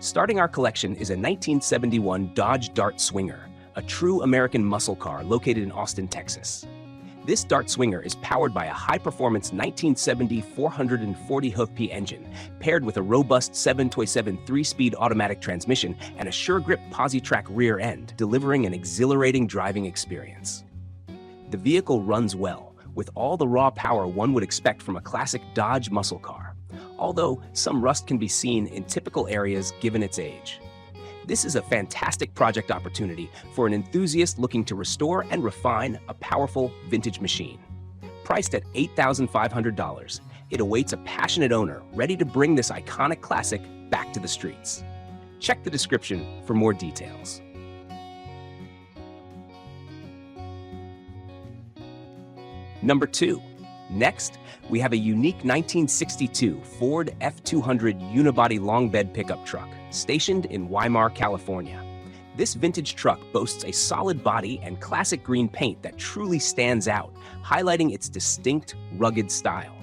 Starting our collection is a 1971 Dodge Dart Swinger, a true American muscle car located in Austin, Texas. This Dart Swinger is powered by a high-performance 1970 440 hoof-p engine, paired with a robust 727 3-speed automatic transmission and a sure-grip Posi-Track rear end, delivering an exhilarating driving experience. The vehicle runs well, with all the raw power one would expect from a classic Dodge muscle car, although some rust can be seen in typical areas given its age. This is a fantastic project opportunity for an enthusiast looking to restore and refine a powerful vintage machine. Priced at $8,500, it awaits a passionate owner ready to bring this iconic classic back to the streets. Check the description for more details. Number 2. Next, we have a unique 1962 Ford F200 unibody long bed pickup truck, stationed in Weimar, California. This vintage truck boasts a solid body and classic green paint that truly stands out, highlighting its distinct, rugged style.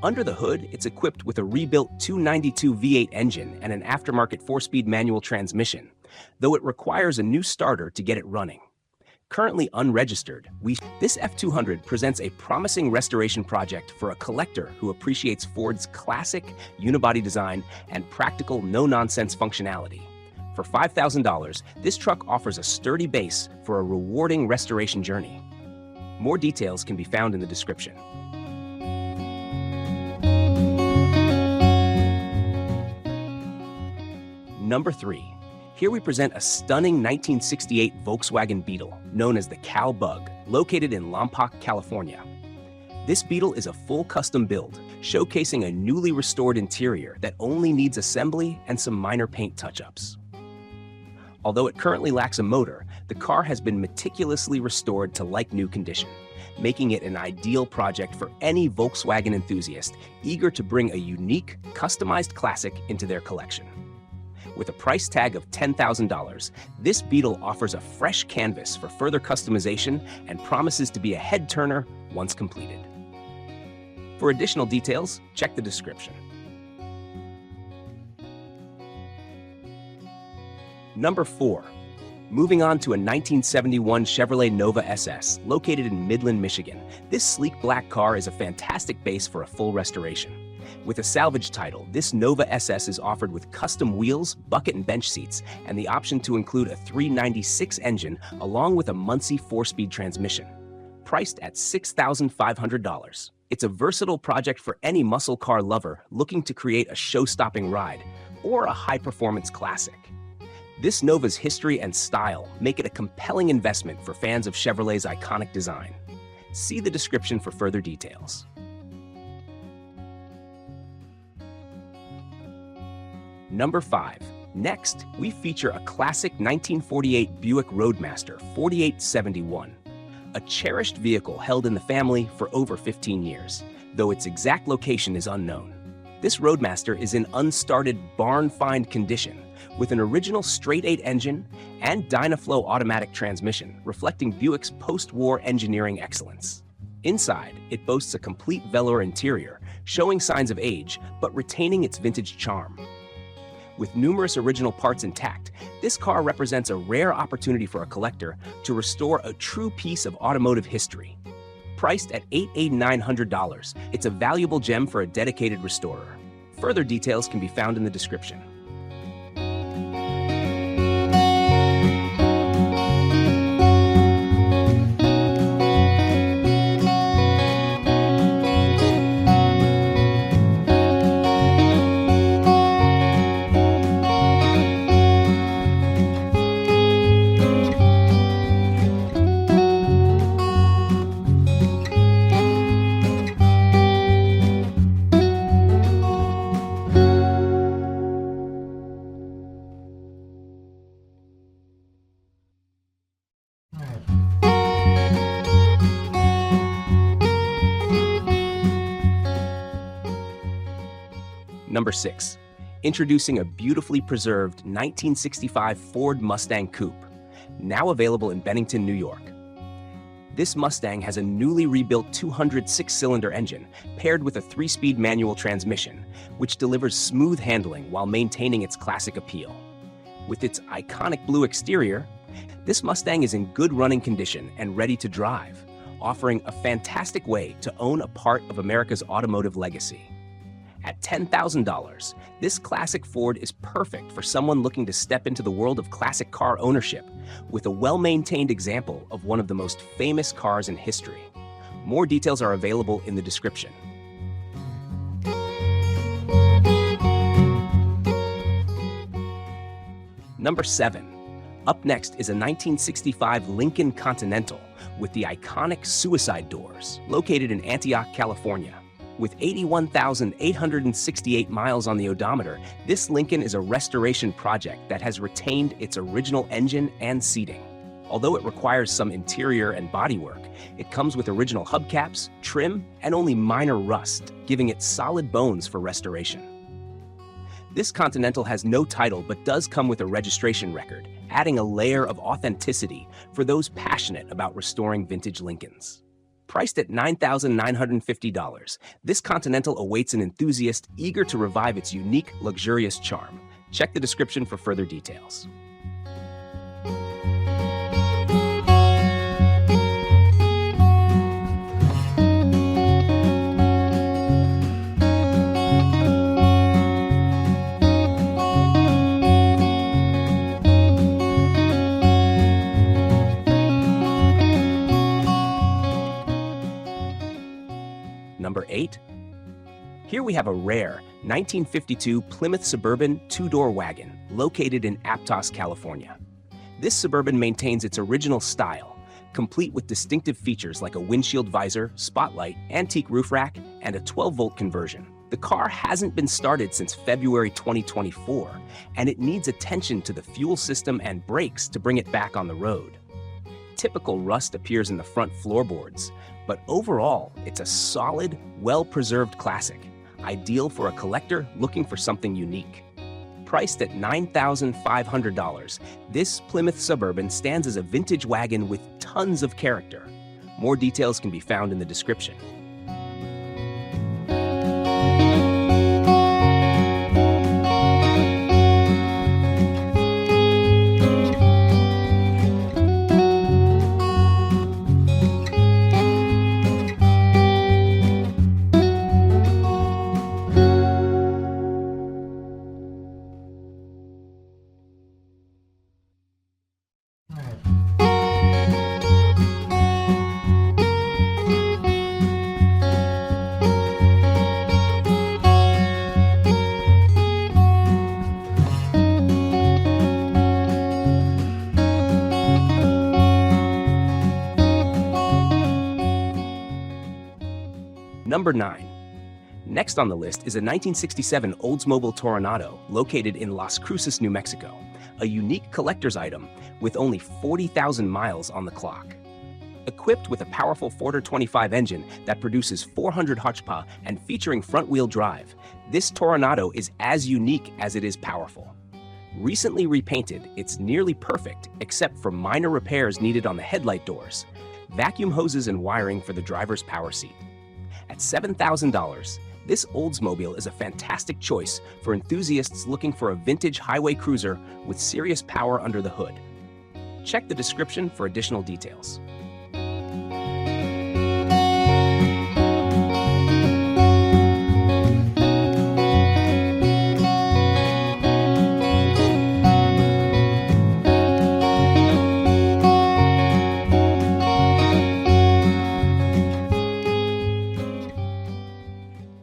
Under the hood, it's equipped with a rebuilt 292 V8 engine and an aftermarket 4-speed manual transmission, though it requires a new starter to get it running. Currently unregistered, this F200 presents a promising restoration project for a collector who appreciates Ford's classic unibody design and practical no-nonsense functionality. For $5,000, this truck offers a sturdy base for a rewarding restoration journey. More details can be found in the description. Number 3. Here we present a stunning 1968 Volkswagen Beetle, known as the Cal Bug, located in Lompoc, California. This Beetle is a full custom build, showcasing a newly restored interior that only needs assembly and some minor paint touch-ups. Although it currently lacks a motor, the car has been meticulously restored to like-new condition, making it an ideal project for any Volkswagen enthusiast eager to bring a unique, customized classic into their collection. With a price tag of $10,000, this Beetle offers a fresh canvas for further customization and promises to be a head-turner once completed. For additional details, check the description. Number 4. Moving on to a 1971 Chevrolet Nova SS, located in Midland, Michigan. This sleek black car is a fantastic base for a full restoration. With a salvage title, this Nova SS is offered with custom wheels, bucket and bench seats, and the option to include a 396 engine along with a Muncie 4-speed transmission. Priced at $6,500. It's a versatile project for any muscle car lover looking to create a show-stopping ride or a high-performance classic. This Nova's history and style make it a compelling investment for fans of Chevrolet's iconic design. See the description for further details. Number 5. Next, we feature a classic 1948 Buick Roadmaster 4871, a cherished vehicle held in the family for over 15 years, though its exact location is unknown. This Roadmaster is in unstarted barn-find condition, with an original straight-8 engine and Dynaflow automatic transmission, reflecting Buick's post-war engineering excellence. Inside, it boasts a complete velour interior, showing signs of age, but retaining its vintage charm. With numerous original parts intact, this car represents a rare opportunity for a collector to restore a true piece of automotive history. Priced at $8,900, it's a valuable gem for a dedicated restorer. Further details can be found in the description. Number 6. Introducing a beautifully preserved 1965 Ford Mustang Coupe, now available in Bennington, New York. This Mustang has a newly rebuilt 206-cylinder engine paired with a 3-speed manual transmission, which delivers smooth handling while maintaining its classic appeal. With its iconic blue exterior, this Mustang is in good running condition and ready to drive, offering a fantastic way to own a part of America's automotive legacy. At $10,000, this classic Ford is perfect for someone looking to step into the world of classic car ownership with a well-maintained example of one of the most famous cars in history. More details are available in the description. Number 7. Up next is a 1965 Lincoln Continental with the iconic suicide doors, located in Antioch, California. With 81,868 miles on the odometer, this Lincoln is a restoration project that has retained its original engine and seating. Although it requires some interior and bodywork, it comes with original hubcaps, trim, and only minor rust, giving it solid bones for restoration. This Continental has no title but does come with a registration record, adding a layer of authenticity for those passionate about restoring vintage Lincolns. Priced at $9,950, this Continental awaits an enthusiast eager to revive its unique, luxurious charm. Check the description for further details. Number 8. Here we have a rare 1952 Plymouth Suburban two-door wagon located in Aptos, California. This Suburban maintains its original style, complete with distinctive features like a windshield visor, spotlight, antique roof rack, and a 12-volt conversion. The car hasn't been started since February 2024, and it needs attention to the fuel system and brakes to bring it back on the road. Typical rust appears in the front floorboards, but overall, it's a solid, well-preserved classic, ideal for a collector looking for something unique. Priced at $9,500, this Plymouth Suburban stands as a vintage wagon with tons of character. More details can be found in the description. Number 9. Next on the list is a 1967 Oldsmobile Toronado located in Las Cruces, New Mexico, a unique collector's item with only 40,000 miles on the clock. Equipped with a powerful 425 engine that produces 400 horsepower and featuring front-wheel drive, this Toronado is as unique as it is powerful. Recently repainted, it's nearly perfect except for minor repairs needed on the headlight doors, vacuum hoses and wiring for the driver's power seat. At $7,000, this Oldsmobile is a fantastic choice for enthusiasts looking for a vintage highway cruiser with serious power under the hood. Check the description for additional details.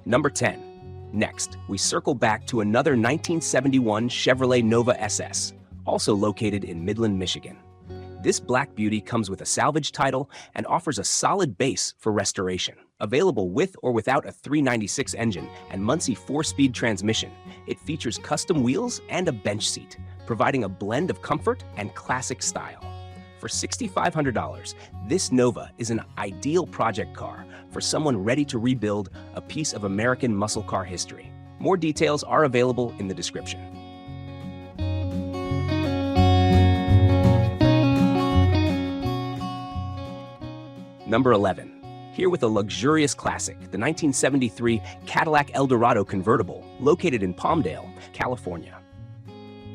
Number 10. Next, we circle back to another 1971 Chevrolet Nova SS, also located in Midland, Michigan. This black beauty comes with a salvage title and offers a solid base for restoration. Available with or without a 396 engine and Muncie 4-speed transmission, it features custom wheels and a bench seat, providing a blend of comfort and classic style. For $6,500, this Nova is an ideal project car for someone ready to rebuild a piece of American muscle car history. More details are available in the description. Number 11. Here with a luxurious classic, the 1973 Cadillac Eldorado convertible, located in Palmdale, California.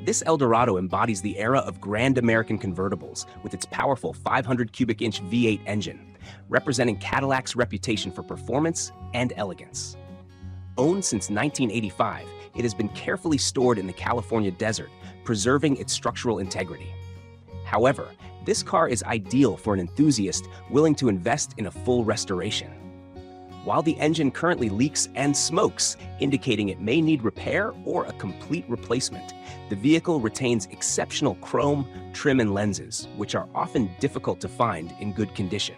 This Eldorado embodies the era of grand American convertibles with its powerful 500 cubic inch V8 engine, representing Cadillac's reputation for performance and elegance. Owned since 1985, it has been carefully stored in the California desert, preserving its structural integrity. However, this car is ideal for an enthusiast willing to invest in a full restoration. While the engine currently leaks and smokes, indicating it may need repair or a complete replacement, the vehicle retains exceptional chrome, trim, and lenses, which are often difficult to find in good condition.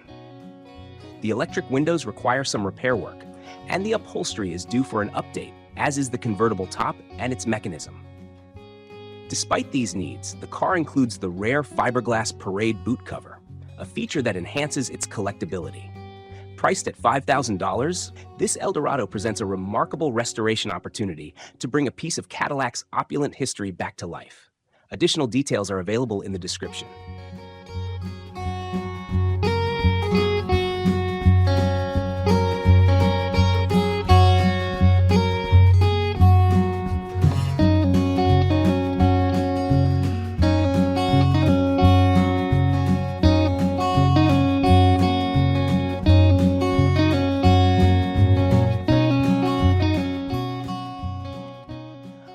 The electric windows require some repair work, and the upholstery is due for an update, as is the convertible top and its mechanism. Despite these needs, the car includes the rare fiberglass parade boot cover, a feature that enhances its collectability. Priced at $5,000, this Eldorado presents a remarkable restoration opportunity to bring a piece of Cadillac's opulent history back to life. Additional details are available in the description.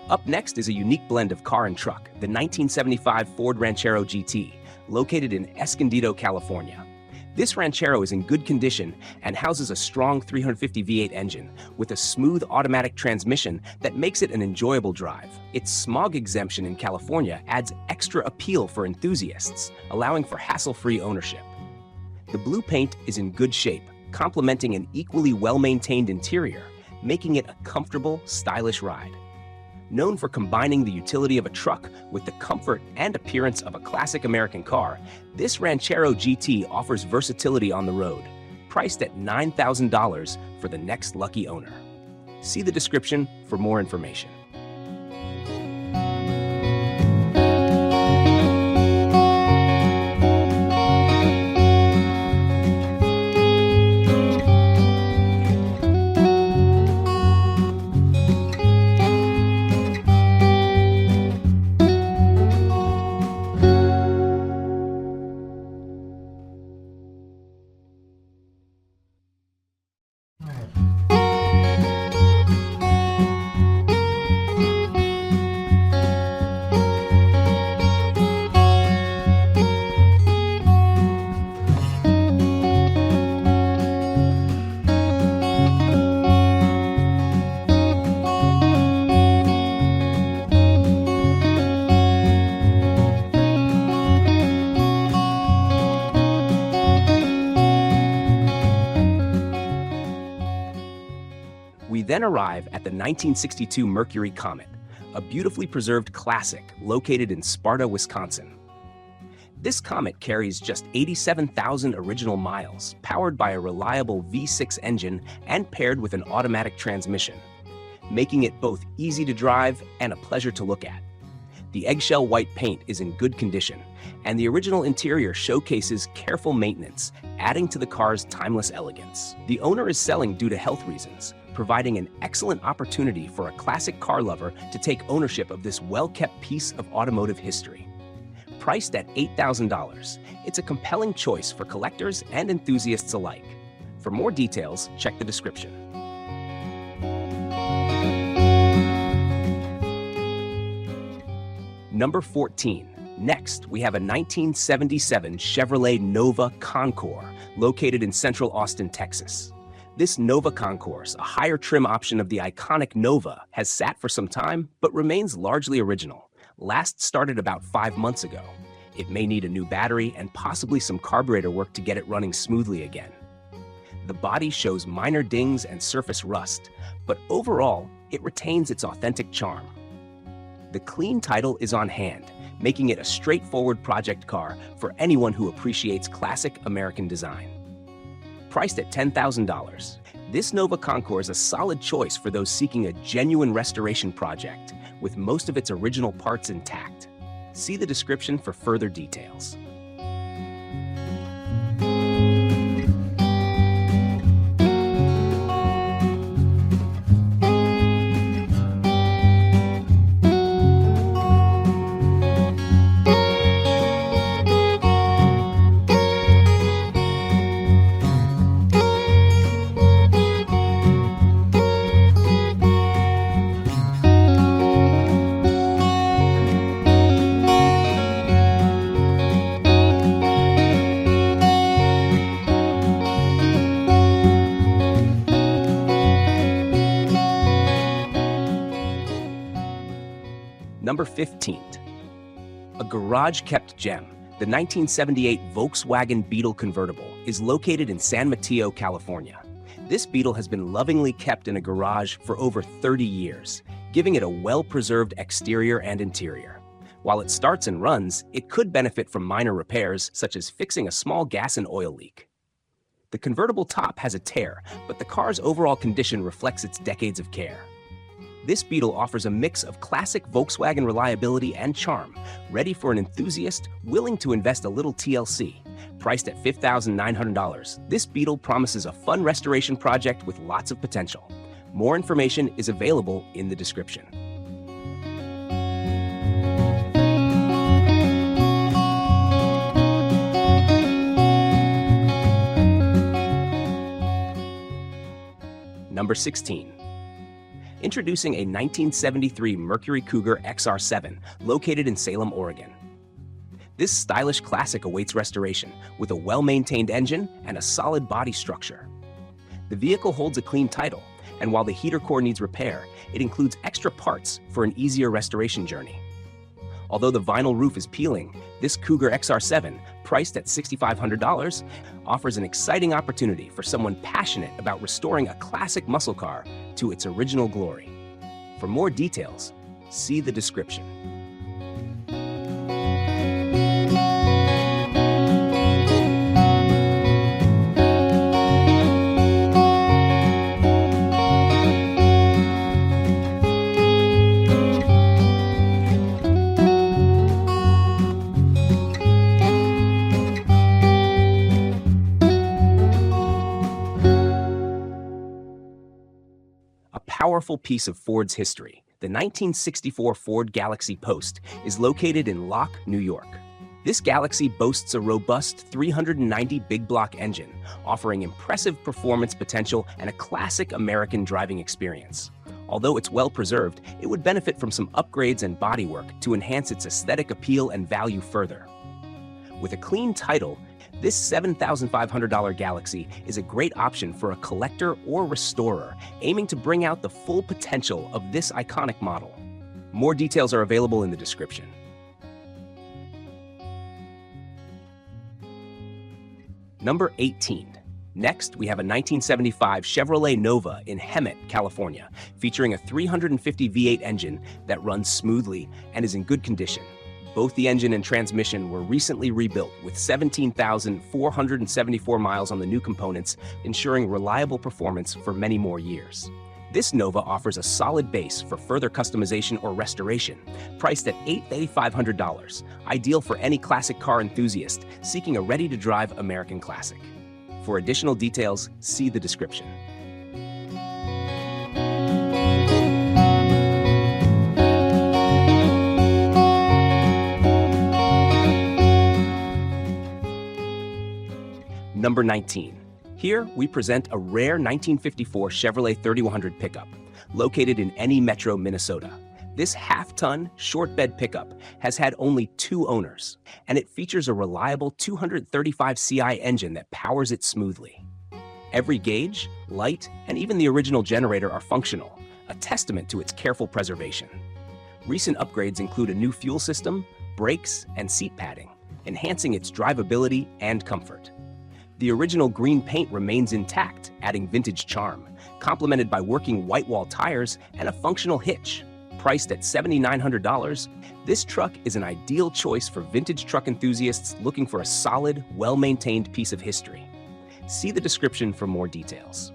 Up next is a unique blend of car and truck, the 1975 Ford Ranchero GT, located in Escondido, California. This Ranchero is in good condition and houses a strong 350 V8 engine with a smooth automatic transmission that makes it an enjoyable drive. Its smog exemption in California adds extra appeal for enthusiasts, allowing for hassle-free ownership. The blue paint is in good shape, complementing an equally well-maintained interior, making it a comfortable, stylish ride. Known for combining the utility of a truck with the comfort and appearance of a classic American car, this Ranchero GT offers versatility on the road, priced at $9,000 for the next lucky owner. See the description for more information. We then arrive at the 1962 Mercury Comet, a beautifully preserved classic located in Sparta, Wisconsin. This Comet carries just 87,000 original miles, powered by a reliable V6 engine and paired with an automatic transmission, making it both easy to drive and a pleasure to look at. The eggshell white paint is in good condition, and the original interior showcases careful maintenance, adding to the car's timeless elegance. The owner is selling due to health reasons, providing an excellent opportunity for a classic car lover to take ownership of this well-kept piece of automotive history. Priced at $8,000, it's a compelling choice for collectors and enthusiasts alike. For more details, check the description. Number 14. Next, we have a 1977 Chevrolet Nova Concours, located in Central Austin, Texas. This Nova Concours, a higher trim option of the iconic Nova, has sat for some time, but remains largely original. Last started about 5 months ago. It may need a new battery and possibly some carburetor work to get it running smoothly again. The body shows minor dings and surface rust, but overall, it retains its authentic charm. The clean title is on hand, making it a straightforward project car for anyone who appreciates classic American design. Priced at $10,000, This Nova Concours is a solid choice for those seeking a genuine restoration project, with most of its original parts intact. See the description for further details. Number 15. A garage-kept gem, the 1978 Volkswagen Beetle convertible is located in San Mateo, California. This Beetle has been lovingly kept in a garage for over 30 years, giving it a well-preserved exterior and interior. While it starts and runs, it could benefit from minor repairs, such as fixing a small gas and oil leak. The convertible top has a tear, but the car's overall condition reflects its decades of care. This Beetle offers a mix of classic Volkswagen reliability and charm, ready for an enthusiast willing to invest a little TLC. Priced at $5,900, this Beetle promises a fun restoration project with lots of potential. More information is available in the description. Number 16. Introducing a 1973 Mercury Cougar XR7 located in Salem, Oregon. This stylish classic awaits restoration with a well-maintained engine and a solid body structure. The vehicle holds a clean title, and while the heater core needs repair, it includes extra parts for an easier restoration journey. Although the vinyl roof is peeling, this Cougar XR7, priced at $6,500, offers an exciting opportunity for someone passionate about restoring a classic muscle car to its original glory. For more details, see the description. Powerful piece of Ford's history, the 1964 Ford Galaxy Post is located in Locke, New York. This Galaxy boasts a robust 390 big block engine, offering impressive performance potential and a classic American driving experience. Although it's well preserved, it would benefit from some upgrades and bodywork to enhance its aesthetic appeal and value further. With a clean title, this $7,500 Galaxy is a great option for a collector or restorer aiming to bring out the full potential of this iconic model. More details are available in the description. Number 18. Next, we have a 1975 Chevrolet Nova in Hemet, California, featuring a 350 V8 engine that runs smoothly and is in good condition. Both the engine and transmission were recently rebuilt with 17,474 miles on the new components, ensuring reliable performance for many more years. This Nova offers a solid base for further customization or restoration, priced at $8,500, ideal for any classic car enthusiast seeking a ready-to-drive American classic. For additional details, see the description. Number 19. Here, we present a rare 1954 Chevrolet 3100 pickup, located in Eni Metro, Minnesota. This half-ton, short-bed pickup has had only 2 owners, and it features a reliable 235 CI engine that powers it smoothly. Every gauge, light, and even the original generator are functional, a testament to its careful preservation. Recent upgrades include a new fuel system, brakes, and seat padding, enhancing its drivability and comfort. The original green paint remains intact, adding vintage charm, complemented by working white wall tires and a functional hitch. Priced at $7,900, this truck is an ideal choice for vintage truck enthusiasts looking for a solid, well-maintained piece of history. See the description for more details.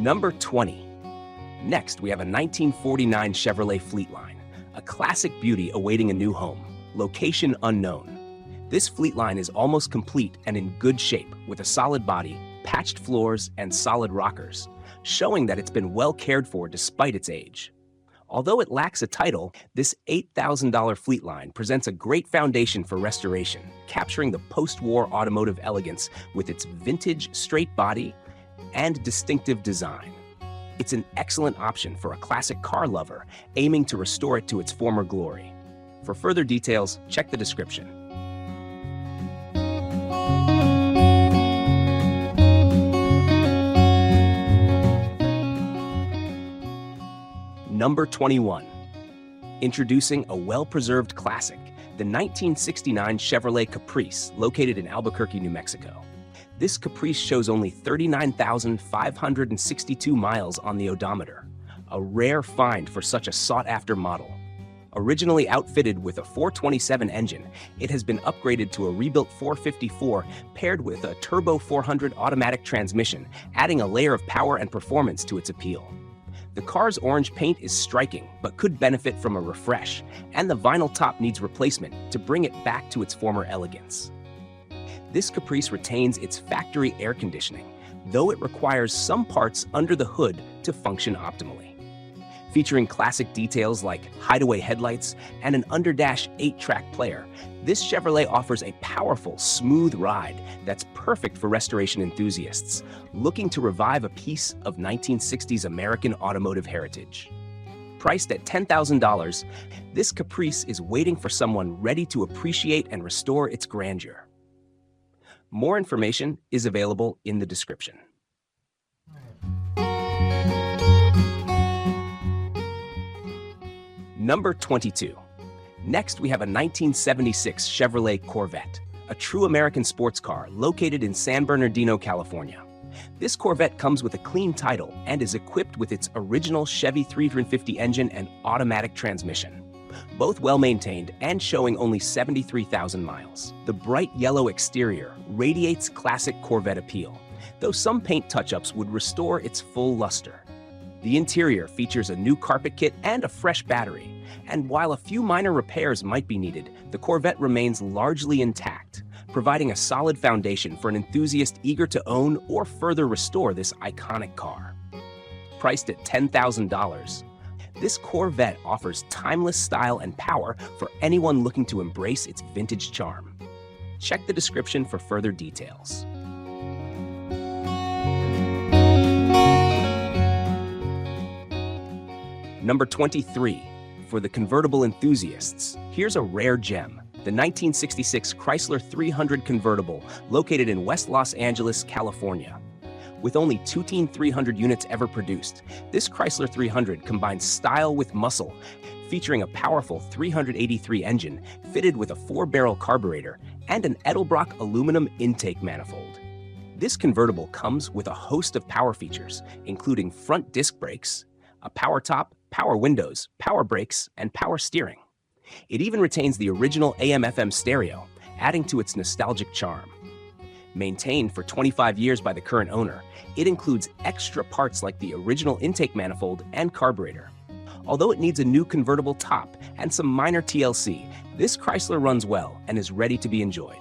Number 20. Next, we have a 1949 Chevrolet Fleetline, a classic beauty awaiting a new home. Location unknown. This Fleetline is almost complete and in good shape with a solid body, patched floors, and solid rockers, showing that it's been well cared for despite its age. Although it lacks a title, this $8,000 Fleetline presents a great foundation for restoration, capturing the post-war automotive elegance with its vintage straight body and distinctive design. It's an excellent option for a classic car lover aiming to restore it to its former glory. For further details, check the description. Number 21. Introducing a well-preserved classic, the 1969 Chevrolet Caprice, located in Albuquerque, New Mexico. This Caprice shows only 39,562 miles on the odometer, a rare find for such a sought-after model. Originally outfitted with a 427 engine, it has been upgraded to a rebuilt 454 paired with a turbo 400 automatic transmission, adding a layer of power and performance to its appeal. The car's orange paint is striking, but could benefit from a refresh, and the vinyl top needs replacement to bring it back to its former elegance. This Caprice retains its factory air conditioning, though it requires some parts under the hood to function optimally. Featuring classic details like hideaway headlights and an underdash 8-track player, this Chevrolet offers a powerful, smooth ride that's perfect for restoration enthusiasts looking to revive a piece of 1960s American automotive heritage. Priced at $10,000, this Caprice is waiting for someone ready to appreciate and restore its grandeur. More information is available in the description. Number 22. Next, we have a 1976 Chevrolet Corvette, a true American sports car located in San Bernardino, California. This Corvette comes with a clean title and is equipped with its original Chevy 350 engine and automatic transmission, both well-maintained and showing only 73,000 miles. The bright yellow exterior radiates classic Corvette appeal, though some paint touch-ups would restore its full luster. The interior features a new carpet kit and a fresh battery, and while a few minor repairs might be needed, the Corvette remains largely intact, providing a solid foundation for an enthusiast eager to own or further restore this iconic car. Priced at $10,000, this Corvette offers timeless style and power for anyone looking to embrace its vintage charm. Check the description for further details. Number 23. For the convertible enthusiasts, here's a rare gem, the 1966 Chrysler 300 convertible located in West Los Angeles, California. With only 300 units ever produced, this Chrysler 300 combines style with muscle, featuring a powerful 383 engine fitted with a 4-barrel carburetor and an Edelbrock aluminum intake manifold. This convertible comes with a host of power features, including front disc brakes, a power top, power windows, power brakes, and power steering. It even retains the original AM/FM stereo, adding to its nostalgic charm. Maintained for 25 years by the current owner, it includes extra parts like the original intake manifold and carburetor. Although it needs a new convertible top and some minor TLC, this Chrysler runs well and is ready to be enjoyed.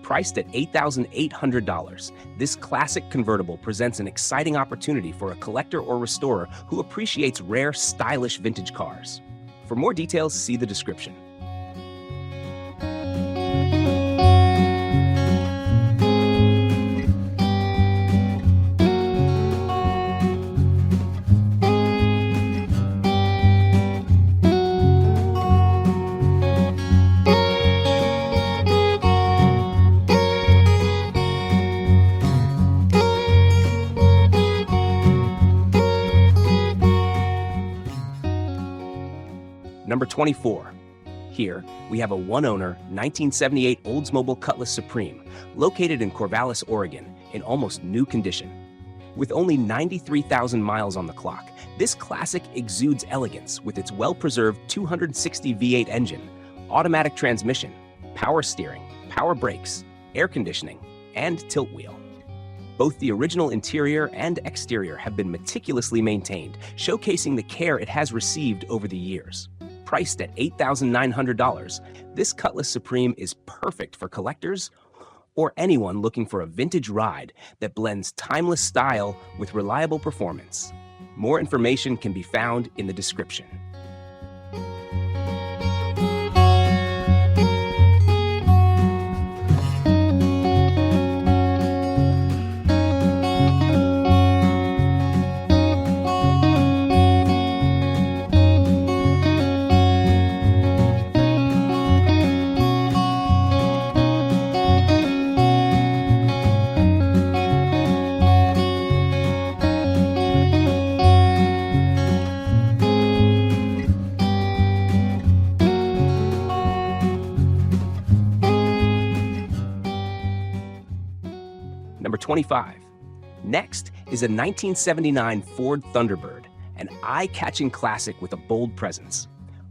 Priced at $8,800, this classic convertible presents an exciting opportunity for a collector or restorer who appreciates rare, stylish vintage cars. For more details, see the description. Number 24. Here, we have a one-owner 1978 Oldsmobile Cutlass Supreme, located in Corvallis, Oregon, in almost new condition. With only 93,000 miles on the clock, this classic exudes elegance with its well-preserved 260 V8 engine, automatic transmission, power steering, power brakes, air conditioning, and tilt wheel. Both the original interior and exterior have been meticulously maintained, showcasing the care it has received over the years. Priced at $8,900, this Cutlass Supreme is perfect for collectors or anyone looking for a vintage ride that blends timeless style with reliable performance. More information can be found in the description. Number 25. Next is a 1979 Ford Thunderbird, an eye-catching classic with a bold presence.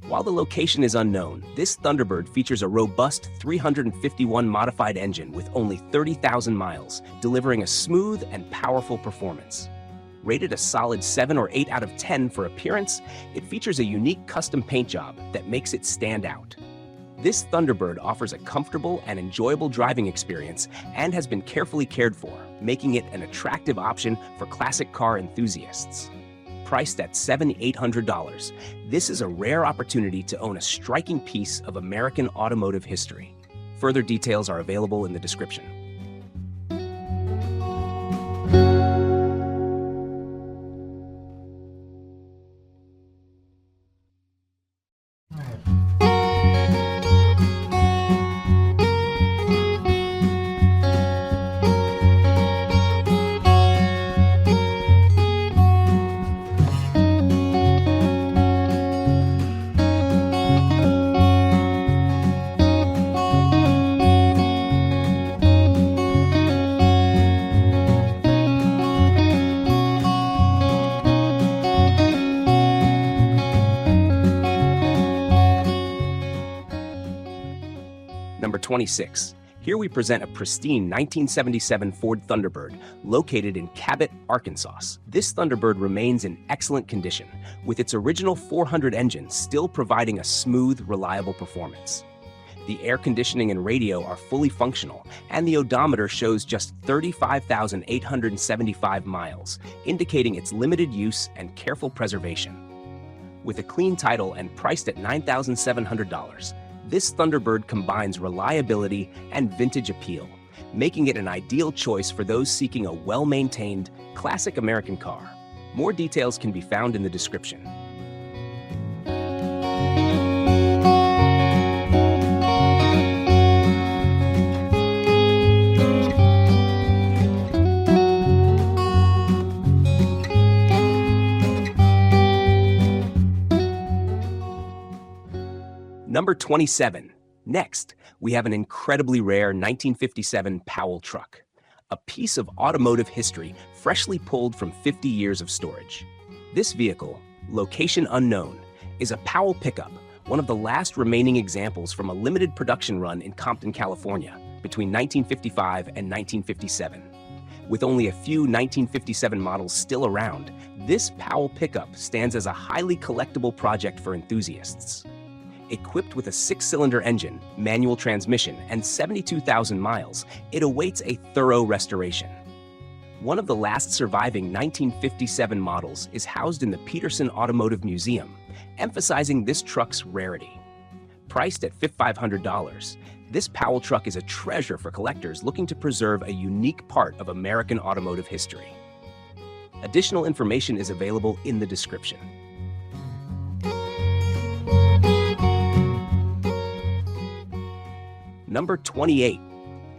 While the location is unknown, this Thunderbird features a robust 351 modified engine with only 30,000 miles, delivering a smooth and powerful performance. Rated a solid 7 or 8 out of 10 for appearance, it features a unique custom paint job that makes it stand out. This Thunderbird offers a comfortable and enjoyable driving experience and has been carefully cared for, making it an attractive option for classic car enthusiasts. Priced at $7,800, this is a rare opportunity to own a striking piece of American automotive history. Further details are available in the description. Number 26. Here we present a pristine 1977 Ford Thunderbird located in Cabot, Arkansas. This Thunderbird remains in excellent condition, with its original 400 engine still providing a smooth, reliable performance. The air conditioning and radio are fully functional, and the odometer shows just 35,875 miles, indicating its limited use and careful preservation. With a clean title and priced at $9,700, this Thunderbird combines reliability and vintage appeal, making it an ideal choice for those seeking a well-maintained, classic American car. More details can be found in the description. Number 27. Next, we have an incredibly rare 1957 Powell truck, a piece of automotive history freshly pulled from 50 years of storage. This vehicle, location unknown, is a Powell pickup, one of the last remaining examples from a limited production run in Compton, California, between 1955 and 1957. With only a few 1957 models still around, this Powell pickup stands as a highly collectible project for enthusiasts. Equipped with a 6-cylinder engine, manual transmission, and 72,000 miles, it awaits a thorough restoration. One of the last surviving 1957 models is housed in the Peterson Automotive Museum, emphasizing this truck's rarity. Priced at $5,500, this Powell truck is a treasure for collectors looking to preserve a unique part of American automotive history. Additional information is available in the description. Number 28.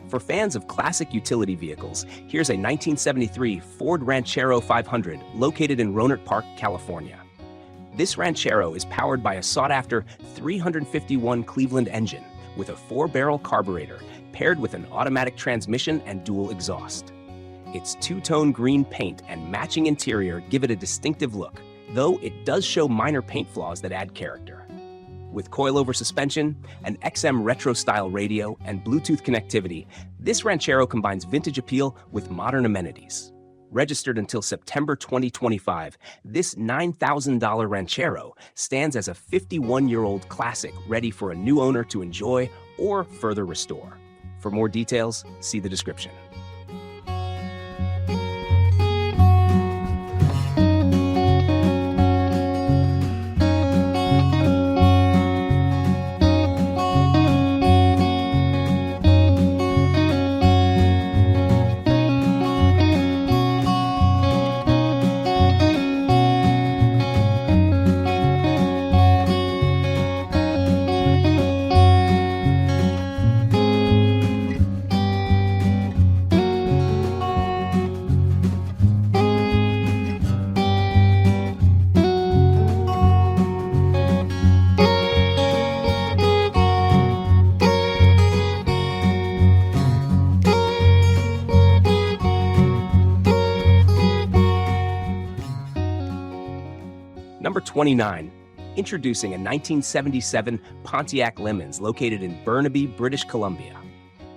For fans of classic utility vehicles, here's a 1973 Ford Ranchero 500 located in Rohnert Park, California. This Ranchero is powered by a sought-after 351 Cleveland engine with a 4-barrel carburetor paired with an automatic transmission and dual exhaust. Its two-tone green paint and matching interior give it a distinctive look, though it does show minor paint flaws that add character. With coilover suspension, an XM retro-style radio, and Bluetooth connectivity, this Ranchero combines vintage appeal with modern amenities. Registered until September 2025, this $9,000 Ranchero stands as a 51-year-old classic ready for a new owner to enjoy or further restore. For more details, see the description. Number 29, introducing a 1977 Pontiac Lemons located in Burnaby, British Columbia.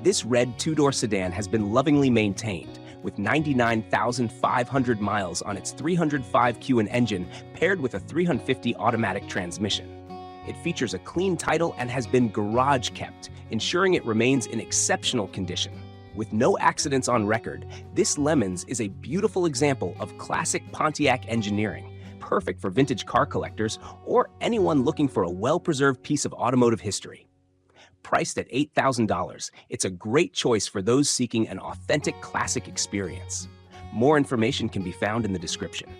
This red two-door sedan has been lovingly maintained, with 99,500 miles on its 305 Q engine paired with a 350 automatic transmission. It features a clean title and has been garage kept, ensuring it remains in exceptional condition. With no accidents on record, this Lemons is a beautiful example of classic Pontiac engineering, perfect for vintage car collectors or anyone looking for a well-preserved piece of automotive history. Priced at $8,000, it's a great choice for those seeking an authentic classic experience. More information can be found in the description.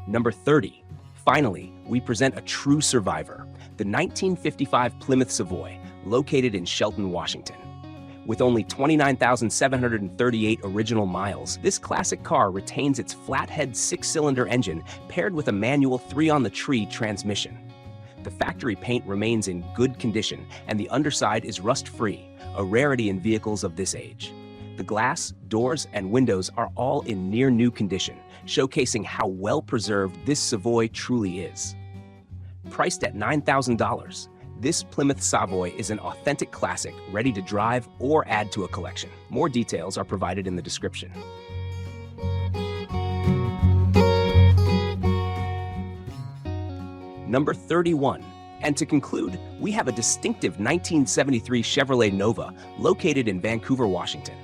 Number 30. Finally, we present a true survivor, the 1955 Plymouth Savoy, located in Shelton, Washington. With only 29,738 original miles, this classic car retains its flathead six-cylinder engine paired with a manual 3-on-the-tree transmission. The factory paint remains in good condition and the underside is rust-free, a rarity in vehicles of this age. The glass, doors, and windows are all in near-new condition, showcasing how well-preserved this Savoy truly is. Priced at $9,000, this Plymouth Savoy is an authentic classic ready to drive or add to a collection. More details are provided in the description. Number 31. And to conclude, we have a distinctive 1973 Chevrolet Nova located in Vancouver, Washington.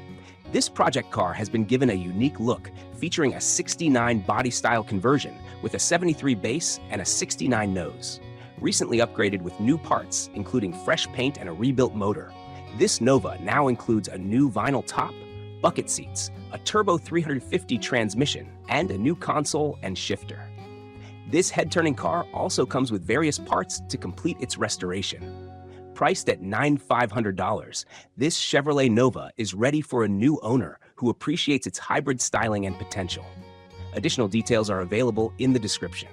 This project car has been given a unique look, featuring a 69 body style conversion with a 73 base and a 69 nose. Recently upgraded with new parts, including fresh paint and a rebuilt motor. This Nova now includes a new vinyl top, bucket seats, a turbo 350 transmission, and a new console and shifter. This head-turning car also comes with various parts to complete its restoration. Priced at $9,500, this Chevrolet Nova is ready for a new owner who appreciates its hybrid styling and potential. Additional details are available in the description.